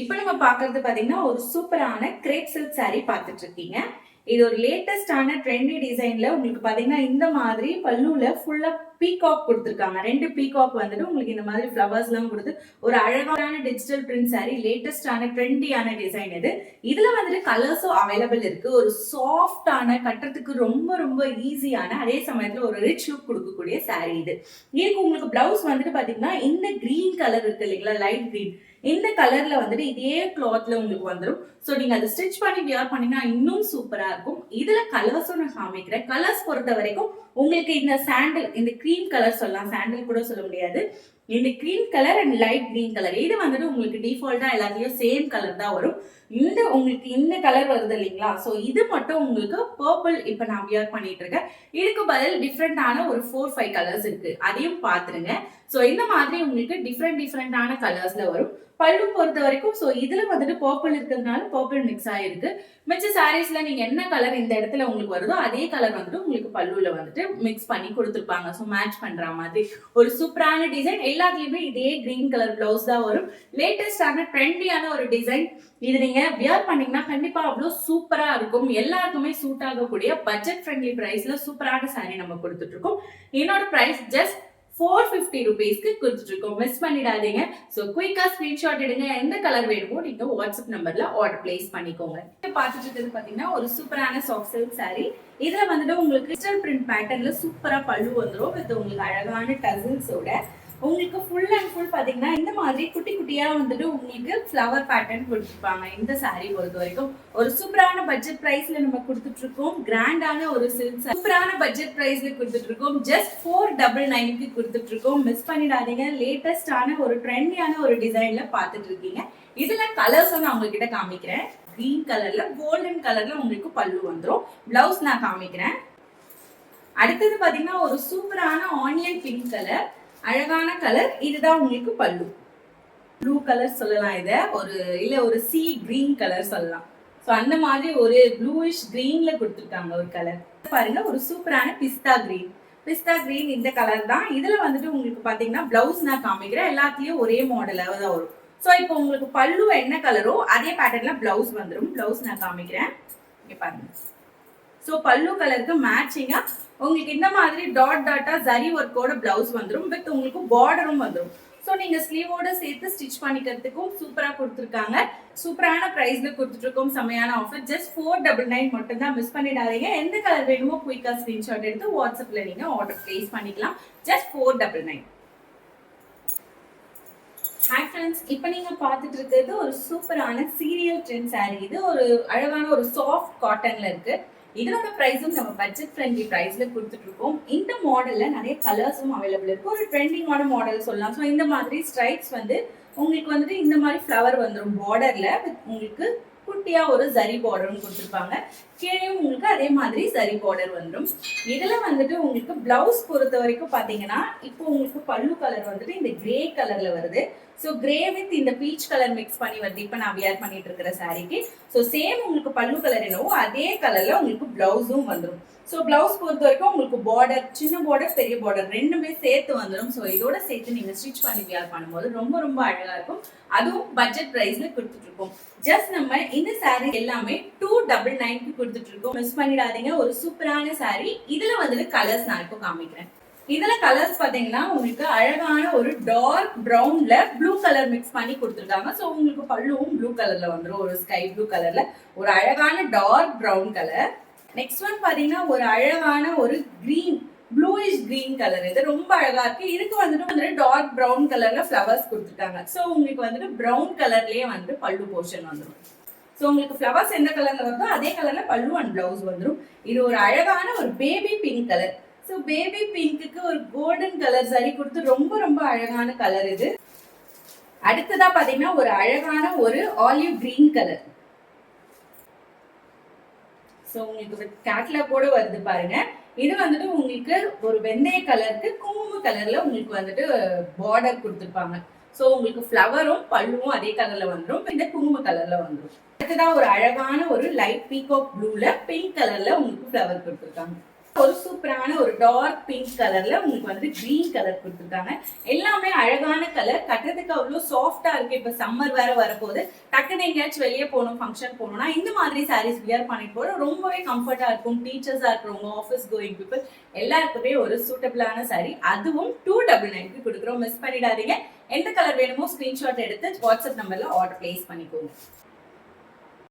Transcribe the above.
இப்போ நம்ம பாக்குறது பாத்தீங்கன்னா ஒரு சூப்பரான கிரேப் சில்க் saree பார்த்துட்டு இருக்கீங்க. இது ஒரு லேட்டஸ்டான ட்ரெண்டி டிசைன்ல உங்களுக்கு பாத்தீங்கன்னா இந்த மாதிரி பல்லுல ஃபுல்லா பீகாக் கொடுத்துருக்காங்க. 2 பீகாக் வந்துட்டு உங்களுக்கு இந்த மாதிரி ஃப்ளவர்ஸ் எல்லாம் கொடுத்து ஒரு அழகான டிஜிட்டல் பிரிண்ட் saree லேட்டஸ்டான ட்ரெண்டியான டிசைன் இது. இதுல வந்துட்டு கலர்ஸும் அவைலபிள் இருக்கு. ஒரு சாஃப்டான கட்டுறதுக்கு ரொம்ப ரொம்ப ஈஸியான அதே சமயத்துல ஒரு ரிச் லுக் கொடுக்கக்கூடிய saree இது. இதுக்கு உங்களுக்கு பிளவுஸ் வந்துட்டு பாத்தீங்கன்னா இந்த கிரீன் கலர் இருக்கு இல்லைங்களா, லைட் கிரீன், இந்த கலர்ல வந்துட்டு இதே கிளாத்ல உங்களுக்கு வந்துடும். ஸோ நீங்க அதை ஸ்டிச் பண்ணி வியர் பண்ணீங்கன்னா இன்னும் சூப்பரா இருக்கும். இதுல கலர்ஸும் நான் காமிக்கிறேன். கலர்ஸ் பொறுத்த வரைக்கும் உங்களுக்கு இந்த சாண்டல், இந்த கிரீம் கலர் சொல்லலாம், சாண்டல் கூட சொல்ல முடியாது, இந்த cream colour and light green colour இது வந்துட்டு உங்களுக்கு டிஃபால்ட்டா எல்லாத்தையும் சேம் கலர் தான் வரும். இந்த உங்களுக்கு இந்த கலர் வருது இல்லைங்களா, ஸோ இது மட்டும் உங்களுக்கு பர்பிள் இப்ப நான் வியர் பண்ணிட்டு இருக்கேன். இதுக்கு பதில் டிஃப்ரெண்டான ஒரு 4-5 கலர்ஸ் இருக்கு, அதையும் பாத்துருங்க. ஸோ இந்த மாதிரி உங்களுக்கு டிஃப்ரெண்டான கலர்ஸ்ல வரும். பல்லு பொறுத்த வரைக்கும் ஸோ இதுல வந்துட்டு பர்பிள் இருக்கிறதுனால பர்பிள் மிக்ஸ் ஆயிருக்கு. மிச்ச சாரீஸ்ல நீங்க என்ன கலர் இந்த இடத்துல உங்களுக்கு வருதோ அதே கலர் வந்துட்டு உங்களுக்கு பல்லுல வந்துட்டு மிக்ஸ் பண்ணி கொடுத்துருப்பாங்க. ஸோ மேட்ச் பண்ற மாதிரி ஒரு சூப்பரான டிசைன். எல்லாத்துலயுமே இதே கிரீன் கலர் பிளவுஸ் தான் வரும். லேட்டஸ்டான ட்ரெண்டியான ஒரு டிசைன். இது நீங்க வியர் பண்ணீங்கன்னா கண்டிப்பா அவ்வளவு சூப்பரா இருக்கும். எல்லாருக்குமே சூட் ஆகக்கூடிய பட்ஜெட் ஃப்ரெண்ட்லி பிரைஸ்ல சூப்பரான சாரி நம்ம கொடுத்துட்டு இருக்கோம். என்னோட பிரைஸ் ஜஸ்ட் 450 rupeesக்கு கொடுத்துட்டு இருக்கோம். மிஸ் பண்ணிடாதீங்க. சோ குயிக்கா ஸ்கிரீன்ஷாட் எடுங்க. எந்த கலர் வேணுமோ நீங்க வாட்ஸ்அப் நம்பர்ல ஆர்டர் பிளேஸ் பண்ணிக்கோங்க. பார்த்துட்டு இருக்கிறது பாத்தீங்கன்னா ஒரு சூப்பரான சாஃப்ட் சில்க் saree. இதுல வந்துட்டு உங்களுக்கு டிஜிட்டல் பிரிண்ட் பேட்டர்ன்ல சூப்பரா பல்லு வந்துடும். வித் உங்களுக்கு அழகான டசல்ஸோட உங்களுக்கு ஃபுல் அண்ட் ஃபுல் பாத்தீங்கன்னா இந்த மாதிரி குட்டி குட்டியா வந்துட்டு உங்களுக்கு ஃப்ளவர் பேட்டர்ன் கொடுத்துருப்பாங்க. இந்த saree பொறுத்த வரைக்கும் ஒரு சூப்பரான பட்ஜெட் பிரைஸ்ல நம்ம கொடுத்துட்டு இருக்கோம். கிராண்டான ஒரு சில்க் சூப்பரான பட்ஜெட் பிரைஸ்ல கொடுத்துட்டு இருக்கோம். ஜஸ்ட் 499க்கு கொடுத்துட்டு இருக்கோம். மிஸ் பண்ணிடாதீங்க. லேட்டஸ்டான ஒரு ட்ரெண்டியான ஒரு டிசைன்ல பாத்துட்டு இருக்கீங்க. இதுல கலர்ஸ் நான் உங்ககிட்ட காமிக்கிறேன். கிரீன் கலர்ல கோல்டன் கலர்ல உங்களுக்கு பல்லு வந்துடும். பிளவுஸ் நான் காமிக்கிறேன். அடுத்தது பாத்தீங்கன்னா ஒரு சூப்பரான ஆனியன் பிங்க் கலர், அழகான கலர். இதுதான் உங்களுக்கு பல்லு. ப்ளூ கலர் சொல்லலாம், இத ஒரு இல்ல ஒரு சி கிரீன் கலர் சொல்லலாம். சோ அந்த மாதிரி ஒரு ப்ளூயிஷ் கிரீன்ல கொடுத்துருக்காங்க ஒரு கலர். பாருங்க ஒரு சூப்பரான பிஸ்தா கிரீன். பிஸ்தா கிரீன் இந்த கலர் தான். இதுல வந்துட்டு உங்களுக்கு பாத்தீங்கன்னா பிளவுஸ் நான் காமிக்கிறேன். எல்லாத்துலயும் ஒரே மாடலா தான் வரும். சோ இப்போ உங்களுக்கு பல்லு என்ன கலரோ அதே பேட்டர்ன்ல பிளவுஸ் வந்துடும். பிளவுஸ் நான் காமிக்கிறேன். இங்க பாருங்க. சோ பல்லு கலருக்கு மேட்சிங்கா உங்களுக்கு இந்த மாதிரி டாட் டாட்டா ஜரி ஒர்க்கோட பிளவுஸ் வந்துடும். வித் உங்களுக்கு பார்டரும் வந்துடும். ஸோ நீங்க ஸ்லீவோட சேர்த்து ஸ்டிச் பண்ணிக்கிறதுக்கும் சூப்பரா கொடுத்துருக்காங்க. சூப்பரான பிரைஸ்ல கொடுத்துட்டு இருக்கோம். செமையான ஆஃபர். ஜஸ்ட் 499 மட்டும் தான். மிஸ் பண்ணிடாதீங்க. எந்த கலர் வேணுமோ குயிக்கா ஸ்கிரீன்ஷாட் எடுத்து வாட்ஸ்அப்ல நீங்க ஆர்டர் பிளேஸ் பண்ணிக்கலாம். ஜஸ்ட் 499. ஹாய் ஃப்ரெண்ட்ஸ், இப்போ நீங்க பார்த்துட்டு இருக்கிறது ஒரு சூப்பரான சீரியல் ட்ரெண்ட் saree. இது ஒரு அழகான ஒரு சாஃப்ட் காட்டன்ல இருக்கு. இதோட பிரைஸும் நம்ம பட்ஜெட் ஃப்ரெண்ட்லி பிரைஸ்ல கொடுத்துட்டு இருக்கோம். இந்த மாடல்ல நிறைய கலர்ஸும் அவைலபிள் இருக்கு. ஒரு ட்ரெண்டிங்கான மாடல் சொல்லலாம். ஸோ இந்த மாதிரி ஸ்ட்ரைப்ஸ் வந்து உங்களுக்கு வந்துட்டு இந்த மாதிரி ஃப்ளவர் வந்துடும் பார்டர்ல. உங்களுக்கு குட்டியா ஒரு ஜரி பார்டரும் கொடுத்துருப்பாங்க. கீழே உங்களுக்கு அதே மாதிரி ஜரி பார்டர் வந்துடும். இதுல வந்துட்டு உங்களுக்கு பிளவுஸ் பொறுத்த வரைக்கும் பாத்தீங்கன்னா இப்போ உங்களுக்கு பல்லு கலர் வந்துட்டு இந்த கிரே கலர்ல வருது. ஸோ கிரே வித் இந்த பீச் கலர் மிக்ஸ் பண்ணி வருது. இப்போ நான் வியர் பண்ணிட்டு இருக்கிற சாரிக்கு. ஸோ சேம் உங்களுக்கு பல்லு கலர் என்னவோ அதே கலர்ல உங்களுக்கு பிளவுஸும் வந்துடும். ஸோ பிளவுஸ் பொறுத்த வரைக்கும் உங்களுக்கு பார்டர், சின்ன பார்டர் பெரிய பார்டர் ரெண்டுமே சேர்த்து வந்துடும். ஸோ இதோட சேர்த்து நீங்க ஸ்டிச் பண்ணி வியர் பண்ணும்போது ரொம்ப ரொம்ப அழகா இருக்கும். அதுவும் பட்ஜெட் பிரைஸ்ல கொடுத்துட்டு இருக்கோம். ஜஸ்ட் நம்ம இந்த சாரி எல்லாமே 299க்கு கொடுத்துட்டு இருக்கோம். மிஸ் பண்ணிடாதீங்க. ஒரு சூப்பரான சாரி. இதுல வந்துட்டு கலர்ஸ் நான் இப்போ காமிக்கிறேன். இதுல கலர்ஸ் பாத்தீங்கன்னா உங்களுக்கு அழகான ஒரு டார்க் பிரவுன்ல ப்ளூ கலர் மிக்ஸ் பண்ணி கொடுத்துருக்காங்க. ஸோ உங்களுக்கு பல்லுவும் ப்ளூ கலர்ல வந்துடும். ஒரு ஸ்கை ப்ளூ கலர்ல ஒரு அழகான dark brown colour. Next one பாத்தீங்கன்னா ஒரு அழகான ஒரு கிரீன், ப்ளூயிஷ் கிரீன் கலர். இது ரொம்ப அழகா இருக்கு. இதுக்கு வந்துட்டு டார்க் பிரவுன் கலர்ல ஃபிளவர்ஸ் கொடுத்துருக்காங்க. ஸோ உங்களுக்கு வந்துட்டு பிரவுன் கலர்லயே வந்துட்டு பல்லு போர்ஷன் வந்துடும். ஸோ உங்களுக்கு ஃபிளவர்ஸ் எந்த கலர்ல வருதோ அதே கலர்ல பல்லு அண்ட் பிளவுஸ் வந்துடும். இது ஒரு அழகான ஒரு baby pink colour. So baby pink ஒரு கோல்டன் கலர் சரி கொடுத்து ரொம்ப ரொம்ப அழகான கலர் இது. அடுத்ததா பாத்தீங்கன்னா ஒரு அழகான ஒரு ஆலிவ் கிரீன் கலர். ஸோ உங்களுக்கு கேட்லாக் கூட வருது பாருங்க. இது வந்துட்டு உங்களுக்கு ஒரு வெந்தய கலருக்கு குங்கும கலர்ல உங்களுக்கு வந்துட்டு பார்டர் கொடுத்துருப்பாங்க. ஸோ உங்களுக்கு ஃப்ளவரும் பல்லுவும் அதே கலர்ல வந்துடும். இந்த குங்கும கலர்ல வந்துடும். அடுத்ததா ஒரு அழகான ஒரு லைட் பீகாக் ப்ளூல பிங்க் கலர்ல உங்களுக்கு ஃப்ளவர் கொடுத்துருக்காங்க. ஒரு சூப்பரான ஒரு டார்க் பிங்க் கலர்ல உங்களுக்கு வந்து கிரீன் கலர் கொடுத்துருக்காங்க. எல்லாமே அழகான கலர், கட்டுறதுக்கு அவ்வளோ சாஃப்டா இருக்கு. இப்ப சம்மர் வேற வரப்போகுது, டக்குன்னு எங்கேயாச்சும் வெளியே போகணும், ஃபங்க்ஷன் போகணும்னா இந்த மாதிரி சாரீஸ் வியர் பண்ணிட்டு போட ரொம்பவே கம்ஃபர்டா இருக்கும். டீச்சர்ஸா இருக்கிறவங்க, ஆஃபீஸ் கோயிங் பீப்புள் எல்லாருக்குமே ஒரு சூட்டபிளான சாரி, அதுவும் 299 கொடுக்குறோம். மிஸ் பண்ணிடாதீங்க. எந்த கலர் வேணுமோ ஸ்கிரீன்ஷாட் எடுத்து வாட்ஸ்அப் நம்பர்ல ஆர்டர் பிளேஸ் பண்ணிக்கோங்க.